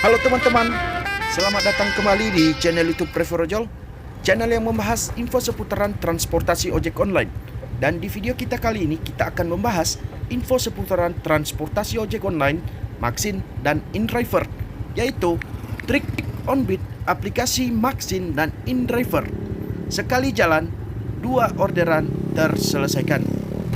Halo teman-teman, selamat datang kembali di channel YouTube Prevorojol, channel yang membahas info seputaran transportasi ojek online. Dan di video kita kali ini kita akan membahas info seputaran transportasi ojek online, Maxin dan InDriver, yaitu trik on beat aplikasi Maxin dan InDriver. Sekali jalan, 2 orderan terselesaikan.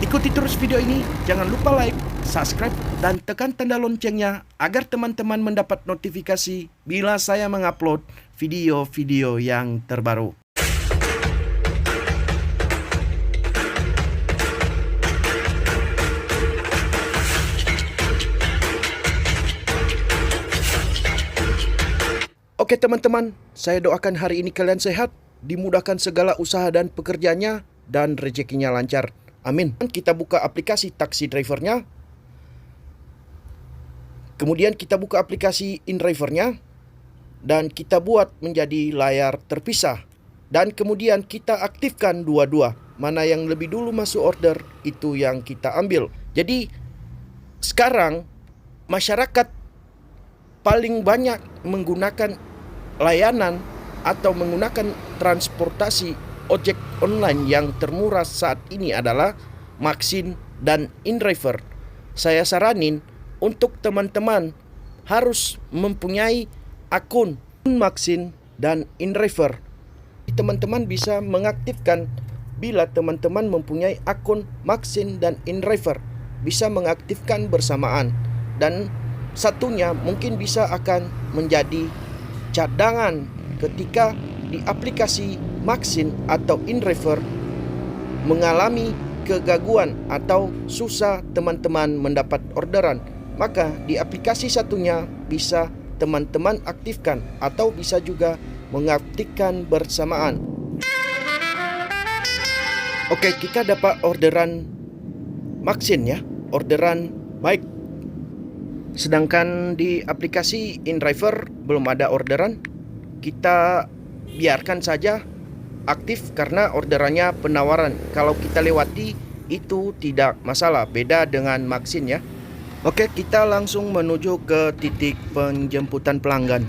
Ikuti terus video ini, jangan lupa like, subscribe, dan tekan tanda loncengnya agar teman-teman mendapat notifikasi bila saya mengupload video-video yang terbaru. Oke teman-teman, saya doakan hari ini kalian sehat, dimudahkan segala usaha dan pekerjaannya, dan rezekinya lancar. Amin. Kita buka aplikasi taksi drivernya. Kemudian kita buka aplikasi InDrivernya. Dan kita buat menjadi layar terpisah. Dan kemudian kita aktifkan dua-dua. Mana yang lebih dulu masuk order, itu yang kita ambil. Jadi sekarang masyarakat paling banyak menggunakan layanan atau menggunakan transportasi ojek online yang termurah saat ini adalah Maxin dan InDriver. Saya saranin untuk teman-teman harus mempunyai akun Maxin dan InDriver. Teman-teman bisa mengaktifkan bila teman-teman mempunyai akun Maxin dan InDriver, bisa mengaktifkan bersamaan, dan satunya mungkin bisa akan menjadi cadangan ketika di aplikasi Maxin atau InDriver mengalami kegaguan atau susah teman-teman mendapat orderan, maka di aplikasi satunya bisa teman-teman aktifkan atau bisa juga mengaktifkan bersamaan. Oke, kita dapat orderan Maxin ya, orderan baik. Sedangkan di aplikasi InDriver belum ada orderan. Kita biarkan saja aktif karena orderannya penawaran. Kalau kita lewati itu tidak masalah, beda dengan Maxin ya. Oke, kita langsung menuju ke titik penjemputan pelanggan.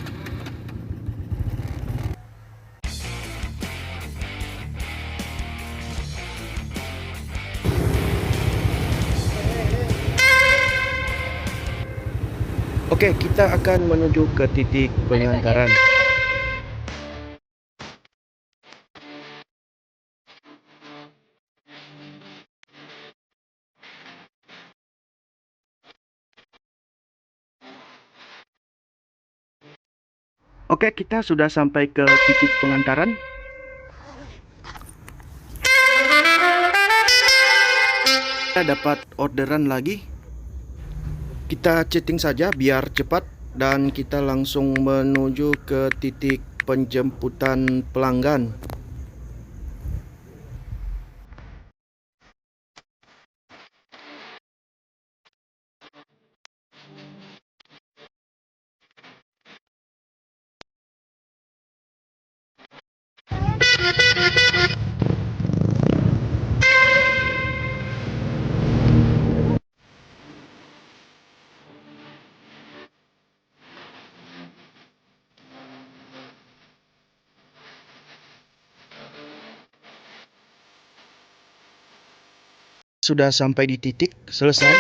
Oke, kita akan menuju ke titik pengantaran. Oke, kita sudah sampai ke titik pengantaran. Kita dapat orderan lagi. Kita chatting saja biar cepat dan kita langsung menuju ke titik penjemputan pelanggan. Sudah sampai di titik selesai.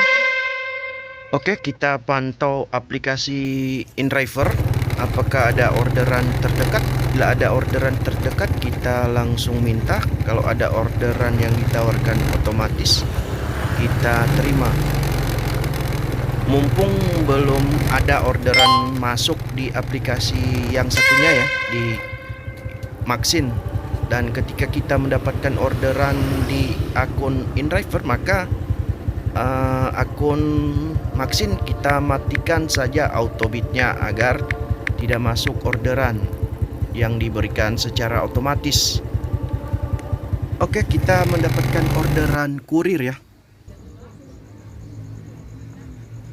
Oke, kita pantau aplikasi InDriver apakah ada orderan terdekat. Bila ada orderan terdekat, kita langsung minta. Kalau ada orderan yang ditawarkan, otomatis kita terima. Mumpung belum ada orderan masuk di aplikasi yang satunya ya, di Maxin. Dan ketika kita mendapatkan orderan di akun InDriver, maka akun Maxin kita matikan saja autobitnya agar tidak masuk orderan yang diberikan secara otomatis. Oke, kita mendapatkan orderan kurir ya.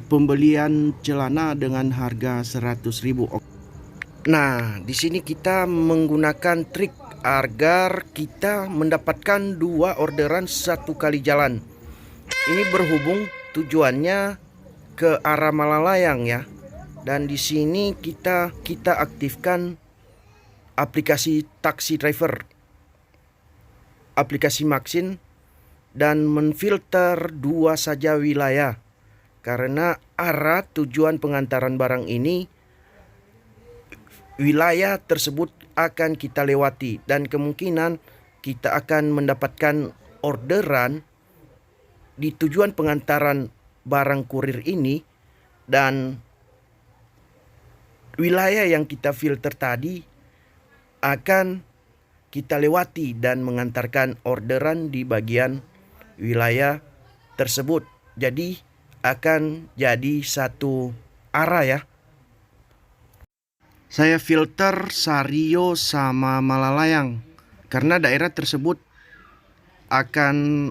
Pembelian celana dengan harga 100.000. Nah, di sini kita menggunakan trik agar kita mendapatkan 2 orderan satu kali jalan. Ini berhubung tujuannya ke arah Malalayang ya. Dan di sini kita aktifkan aplikasi taxi driver, aplikasi Maxin, dan menfilter dua saja wilayah. Karena arah tujuan pengantaran barang ini, wilayah tersebut akan kita lewati dan kemungkinan kita akan mendapatkan orderan di tujuan pengantaran barang kurir ini, dan wilayah yang kita filter tadi akan kita lewati dan mengantarkan orderan di bagian wilayah tersebut. Jadi akan jadi satu arah ya. Saya filter Sario sama Malalayang karena daerah tersebut akan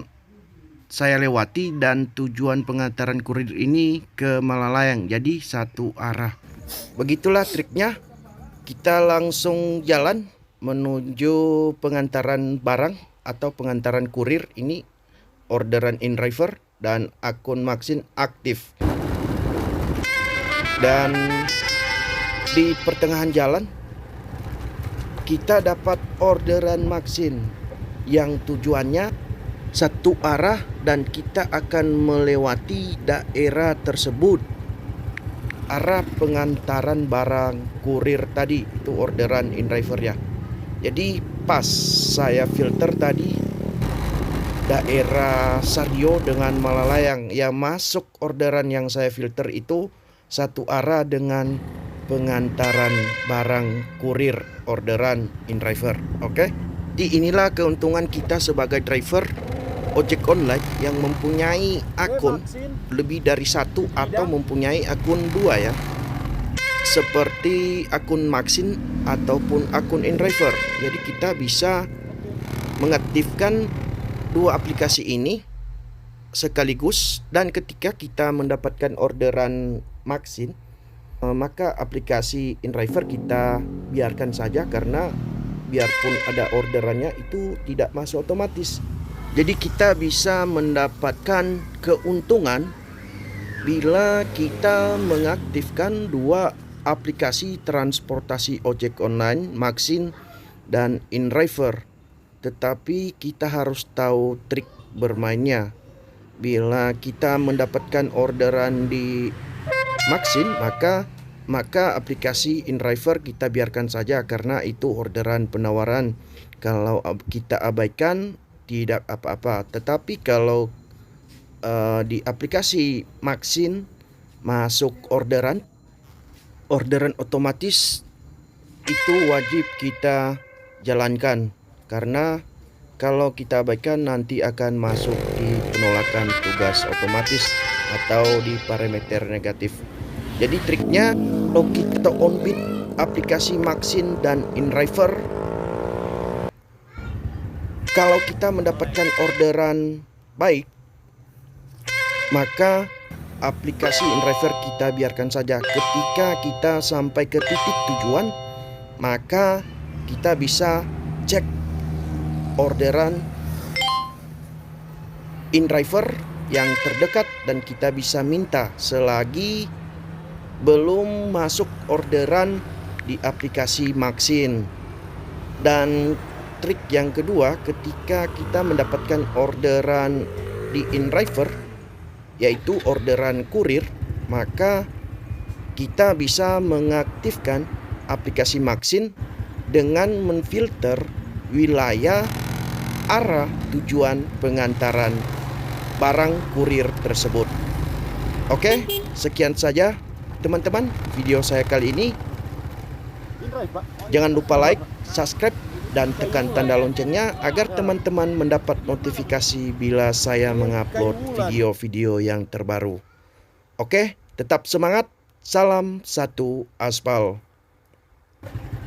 saya lewati dan tujuan pengantaran kurir ini ke Malalayang. Jadi satu arah. Begitulah triknya. Kita langsung jalan menuju pengantaran barang atau pengantaran kurir ini, orderan InDriver dan akun Maxin aktif. Dan di pertengahan jalan kita dapat orderan Maxin yang tujuannya satu arah dan kita akan melewati daerah tersebut. Arah pengantaran barang kurir tadi itu orderan InDriver ya. Jadi pas saya filter tadi daerah Sario dengan Malalayang, yang masuk orderan yang saya filter itu satu arah dengan pengantaran barang kurir orderan InDriver. Oke? Jadi inilah keuntungan kita sebagai driver ojek online yang mempunyai akun lebih dari satu atau mempunyai akun dua ya, seperti akun Maxin ataupun akun InDriver. Jadi kita bisa mengaktifkan dua aplikasi ini sekaligus, dan ketika kita mendapatkan orderan Maxin, maka aplikasi InDriver kita biarkan saja karena biarpun ada orderannya itu tidak masuk otomatis. Jadi kita bisa mendapatkan keuntungan bila kita mengaktifkan dua aplikasi transportasi ojek online, Maxin dan InDriver. Tetapi kita harus tahu trik bermainnya. Bila kita mendapatkan orderan di Maxin, maka aplikasi InDriver kita biarkan saja karena itu orderan penawaran. Kalau kita abaikan tidak apa-apa. Tetapi kalau di aplikasi Maxin masuk orderan otomatis, itu wajib kita jalankan. Karena kalau kita abaikan nanti akan masuk di penolakan tugas otomatis atau di parameter negatif. Jadi triknya, kalau kita on-bid aplikasi Maxin dan InDriver, kalau kita mendapatkan orderan baik, maka aplikasi InDriver kita biarkan saja. Ketika kita sampai ke titik tujuan, maka kita bisa cek orderan InDriver yang terdekat dan kita bisa minta selagi belum masuk orderan di aplikasi Maxin. Dan trik yang kedua, ketika kita mendapatkan orderan di InDriver, yaitu orderan kurir, maka kita bisa mengaktifkan aplikasi Maxin dengan menfilter wilayah arah tujuan pengantaran barang kurir tersebut. Oke, sekian saja teman-teman video saya kali ini. Jangan lupa like, subscribe, dan tekan tanda loncengnya agar teman-teman mendapat notifikasi bila saya mengupload video-video yang terbaru. Oke, tetap semangat. Salam satu aspal.